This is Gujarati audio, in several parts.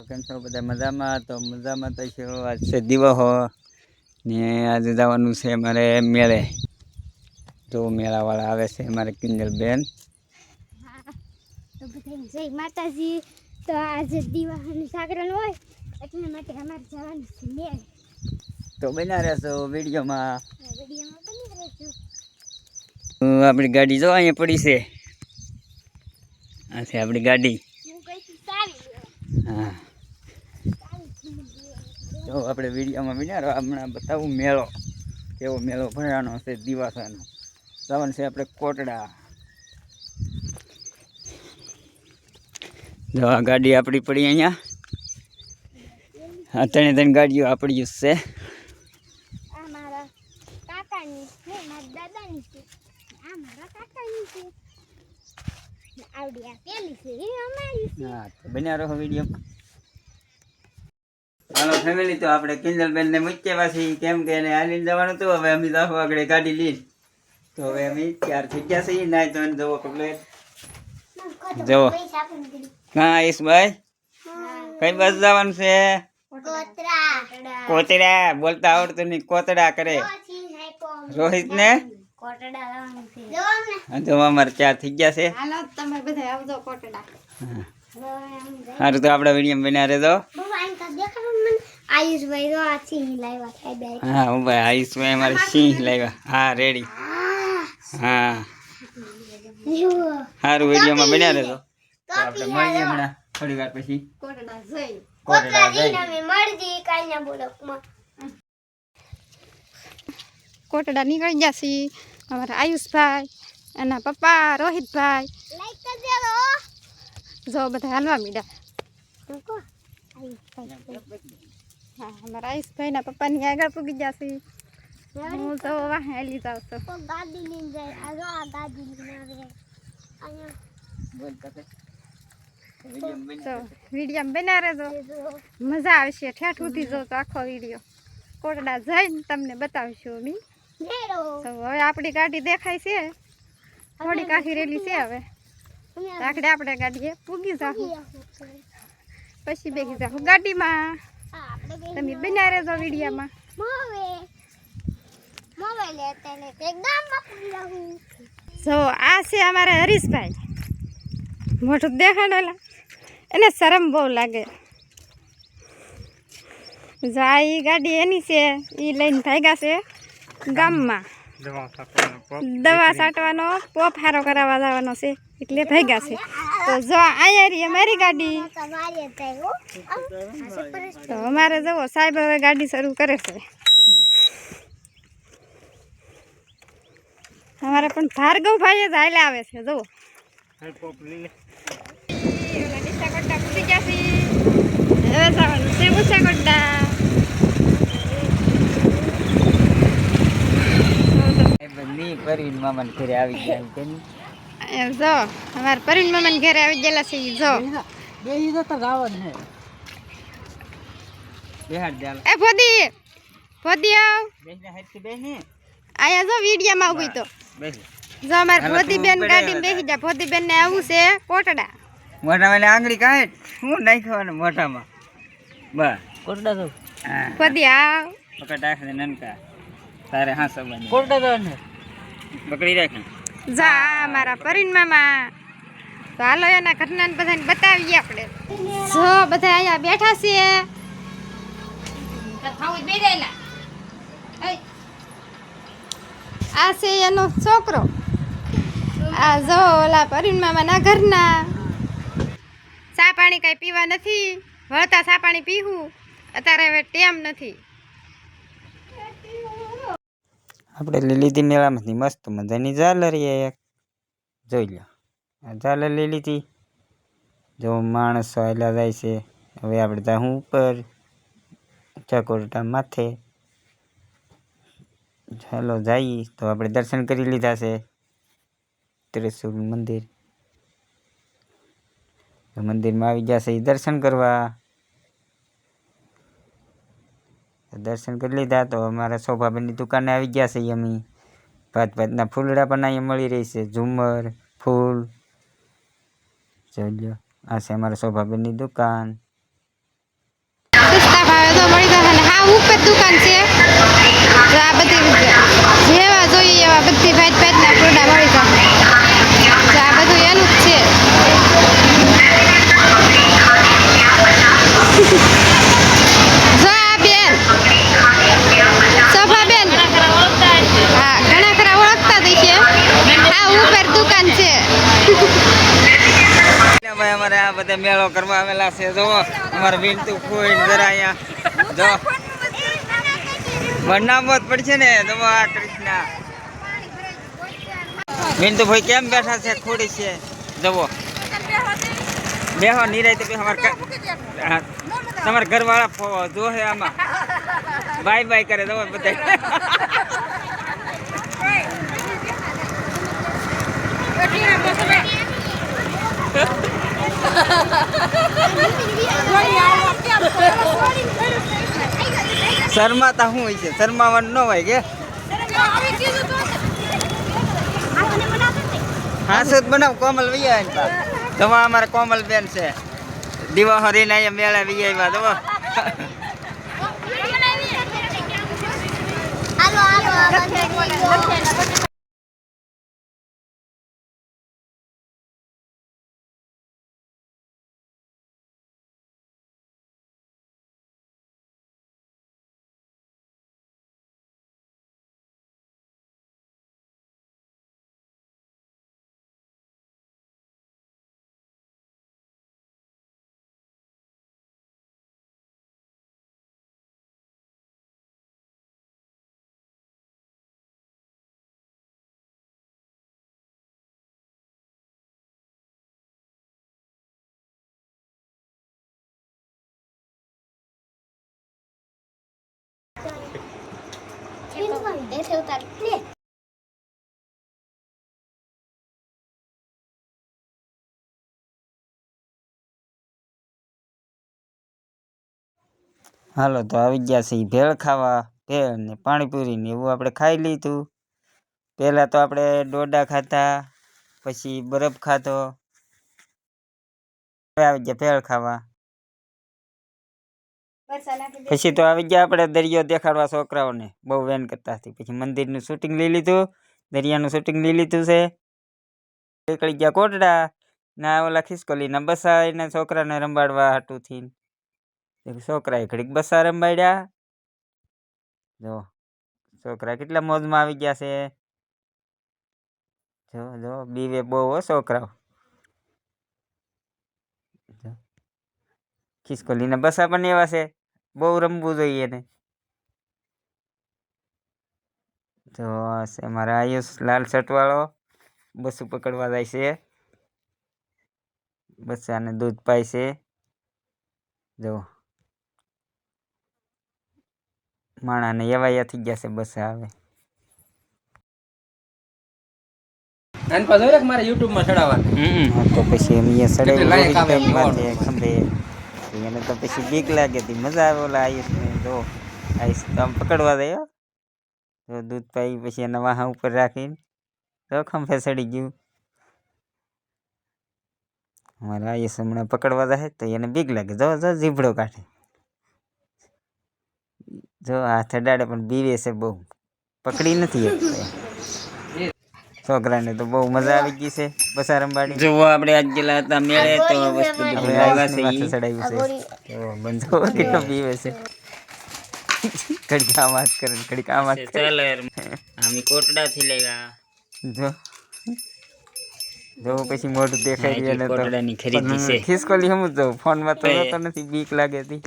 કેમ છો બધા મજામાં? તો મજામાં તો છે. આજ છે દિવસો ને આજે જવાનું છે મારે મેળે. તો મેળાવાળા આવે છે મારે કિંજલબેન. તો બધા જય માતાજી. તો આજે દિવાળીનું જાગરણ હોય એટલા માટે અમારે જવાનું છે મેળે. તો બન્યા રહેશો વિડીયોમાં. વિડીયોમાં બની રહેજો. આપણી ગાડી જો અહીંયા પડી છે. આ છે આપણી ગાડી. હું કઈથી સારી હા, તો આપણે વિડીયોમાં બન્યા રહો. હમણાં બતાવું મેળો કેવો મેળો ભરાનો છે દિવાસાનો. જવાનું છે આપણે કોટડા. જો આ ગાડી આપણી પડી અહીંયા. આ ત્રણે ગાડીઓ આપણી જ છે. આ મારા કાકાની છે, મારા દાદાની છે, આ મારા કાકાની છે, આવડી આ પેલી છે એ અમારી છે. હા, તો બન્યા રહો વિડીયોમાં. હાલો ફેમિલી, તો આપણે કિંજલબેન ને મૂક્યા પાછી, કેમ કે એને હાલીને જવાનું હતું. હવે અમે જાવ આગળ ગાડી લઈને. તો હવે અમે તૈયાર થઈ ગયા છીએ. નાઈ તો જવો કમ્પ્લેટ જવો. હા આયુષભાઈ, કઈ બસ જવાનું છે? કોતડા બોલતા આવડતું નહીં, કોતડા કરે. રોહિત ને જો અમારે ચાર થઈ ગયા છે. તમે બધા આવજો કોટડા. સારું, તો આપડા વિડીયો બન્યા રહેજો. આયુષભાઈ જો આ સિંહ લાવ્યા. હા હું ભાઈ આયુષભાઈ અમારે સિંહ લાવ્યા. હા રેડી. હા સારું, વિડીયોમાં બન્યા રહેજો. તો આપણે મળીએ હમણાં થોડી વાર પછી કોટડા જઈ. કોટડા જઈ. કોટડા નીકળી ગયા છીએ. અમારા આયુષભાઈ, એના પપ્પા રોહિતભાઈ. જો બધા હાલવા મીડ્યા. હા, અમારા આયુષભાઈના પપ્પાની આગળ પૂગી ગયા છીએ. હું તો વાહ હેલી જાઉં છું. ગાડી લઈને જાય. આ જો આ ગાડી લઈને આવે. તો વિડીયો બના રહેજો, મજા આવશે. ઠેઠ ઉઠી જો તો આખો વિડીયો કોટડા જઈને તમને બતાવશું અમે. તો હવે આપણી ગાડી દેખાય છે, થોડીક આખી રેલી છે. હવે આખડે આપણે ગાડીએ પૂગી જાઉં, પછી બેસી જાઉં ગાડીમાં. તમે બના રહેજો વિડીયોમાં. જો આ છે અમારા હરીશભાઈ, મોટું દેખાડેલા. એને શરમ બહુ લાગે. જા ઈ ગાડી એની છે, એ લઈને ભાગ્યા છે ગામમાં. દવા છાંટવાનો પોપ હારો કરાવવા જવાનો છે એટલે ભાગ્યા છે. તો જો અહીંયા રહી અમારી ગાડી. તો અમારે જવો સાહેબ હવે ગાડી શરૂ કરે છે. અમારે પણ ભાર્ગવભાઈ જ હાલે આવે છે. જુઓ ડીસાકોટા પૂછી ગયા છે. હવે જવાનું છે ઊંચાકોટા. પરવીન મામા ઘરે આવી ગયા. જો અમારે પરવીન મામા ઘરે આવી ગયેલા છે. જો એ ભોદી ભોદી આવ અહીંયા. જો વિડીયોમાં આવું તો જો અમારે ભોદી બેન ગાડી બેસી જાય. ભોદી બેન ને આવું છે કોટડા. મોઢામાં આંગળી કાઢ. શું નાખવાનું મોઢામાં? બસ કોટડા તો. હા ભોદી આવ. પકડ રાખે નનકા તારે. હા સંબંધ કોટડા તો ને પકડી રાખે. જા મારા પરવીન મામા. તો હાલો એના ઘટનાને બધાને બતાવીએ આપણે. જો બધા અહીંયા બેઠા છીએ. આ છે એનો છોકરો. આ જો ઓલા પરવીન મામાના ઘરના. ચા પાણી કઈ પીવા નથી વળતા. ચા પાણી પીવું અત્યારે હવે ટેમ નથી. આપણે લઈ લીધી મેળામાંથી મસ્ત મજાની ઝાલરી. એક જોઈ લો, આ ઝાલર લઈ લીધી. જો માણસો આવેલા જાય છે. હવે આપણે ત્યાં ઉપર ચકોરટા માથે. ચાલો જઈએ. તો આપણે દર્શન કરી લીધા છે ત્રિશુલ મંદિર. મંદિરમાં આવી ગયા છે દર્શન કરવા. દર્શન કરી લીધા. તો અમારા શોભાબેનની દુકાને આવી ગયા છે. અમે ભાતના ફૂલડા પણ અહીંયા મળી રહી છે. ઝુમર ફૂલ જોઈ લો. આ છે અમારા શોભાબેનની દુકાન. દુકાન છે. તો આ બધી જેવા જોઈએ એવા બધી ભાત ભાતના કોરડા મળી જાય. તો આ બધું એનું જ છે. જો આ બેન શોભાબેન, હા ઘણા ખરા ઓળખતા જ છે. આ ઉપર દુકાન છે. ભાઈ અમારે આ બધા મેળો કરવા આવેલા છે. જો અમારે વિનતુ કોઈ જરા અહીંયા જો બનાવવો જ પડશે ને. જો આ કૃષ્ણા વિનતુ ભાઈ કેમ બેઠા છે? ખોડી છે. જવો બેહો નિરાય તો તમારા ઘરવાળા જો હે આમાં બાય બાય કરે. જવો બધા શર્માતા શું હોય છે? શર્માવાનું ન હોય કે હા સુધ બનાવ. કોમલ વૈયા દવા અમારે કોમલ બેન છે. દીવા હરીને અહીંયા મેળા વૈયા દવા હાલો તો આવી ગયા છે ભેળ ખાવા. ભેળ ને પાણીપુરી ને એવું આપણે ખાઈ લીધું. પહેલા તો આપણે ડોડા ખાતા, પછી બરફ ખાતો, આવી ગયા ભેળ ખાવા. પછી તો આવી ગયા આપણે દરિયો દેખાડવા છોકરાઓને. બહુ વેન કરતા હતી. પછી મંદિરનું શૂટિંગ લઈ લીધું, દરિયાનું શૂટિંગ લઈ લીધું છે. નીકળી ગયા કોટડા ના ઓલા ખિસકોલી ના બસા એના છોકરાને રંબાડવા હાટું થી. છોકરાએ ઘડીક બસા રંબાડ્યા. જો છોકરા કેટલા મોજમાં આવી ગયા છે. જો જો બીવે બહુ હો છોકરાઓ. ખિસકોલીના બસા પણ એવા છે. બહુ રમવું જોઈએ ને. જો મારા આયુષ લાલ શર્ટ વાળો બસું પકડવા જાય છે. બસાને દૂધ પાય છે. જો માણાને એવાયા થઈ ગયા છે બસા આવે. મારે YouTube માં ચડાવવાનું. તો પછી એમ ચડાવી ખંભે એને તો પછી બીક લાગે હતી. મજા આવે ઓલા આયુષને. જો આયુષ તો આમ પકડવા જાય. તો દૂધ પાઈ પછી એના વાહા ઉપર રાખીને તો ખંભે ચડી ગયું. અમારે આયુષ હમણાં પકડવા જાય તો એને બીક લાગે. જો જો જીભડો કાઢે. જો હાથ અડાડે પણ બીવે છે બહુ. પકડી નથી છોકરાને તો બહુ મજા આવી ગઈ છે બસા રંબાડી. જો આપણે આજ ગયેલા હતા મેળે તો વસ્તુ ચડાવ્યું છે. બંધો કેટલો પીવે છે. ઘડીક આ વાત કરે ઘડીક આ વાત ચાલે. અમે કોટડા થી લેવા. જો જો પછી મોઢું દેખાઈ ગયું. કોટડાની ખરીદી છે. ખિસકોલી સમજ જો ફોન માં તો જોતો નથી. બીક લાગે હતી.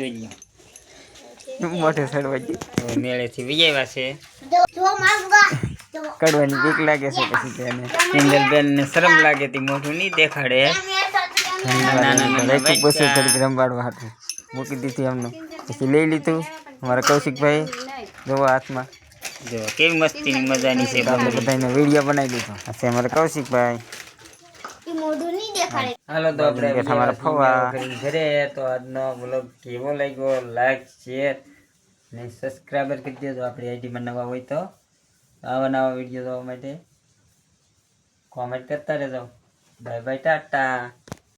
મોઢે ચડવા ગઈ. મેળે થી વિજયવા છે. કડવાની બીક લાગે છે. પછી તેને કિંજલબેન ને શરમ લાગે હતી. મોઢું નહીં દેખાડે. બસો ઘડીક રંબાડવા હતું મૂકી દીધી અમને. પછી લઈ લીધું અમારા કૌશિકભાઈ. જોવા હાથમાં જો કેવી મસ્તીની મજાની છે. આપણે બધાને વિડીયો બનાવી દીધો. આ અમારા કૌશિકભાઈ. હાલો તો આપણે અમારા ફવા ઘરે. તો આજનો બ્લોગ કેવો લાગ્યો લાઈક શેર ને સબસ્ક્રાઈબર કરી દેજો. આપણી આઈડીમાં નવા હોય તો આવા નવા વિડીયો જોવા માટે કોમેન્ટ કરતા રહેજો. Bye bye Tata.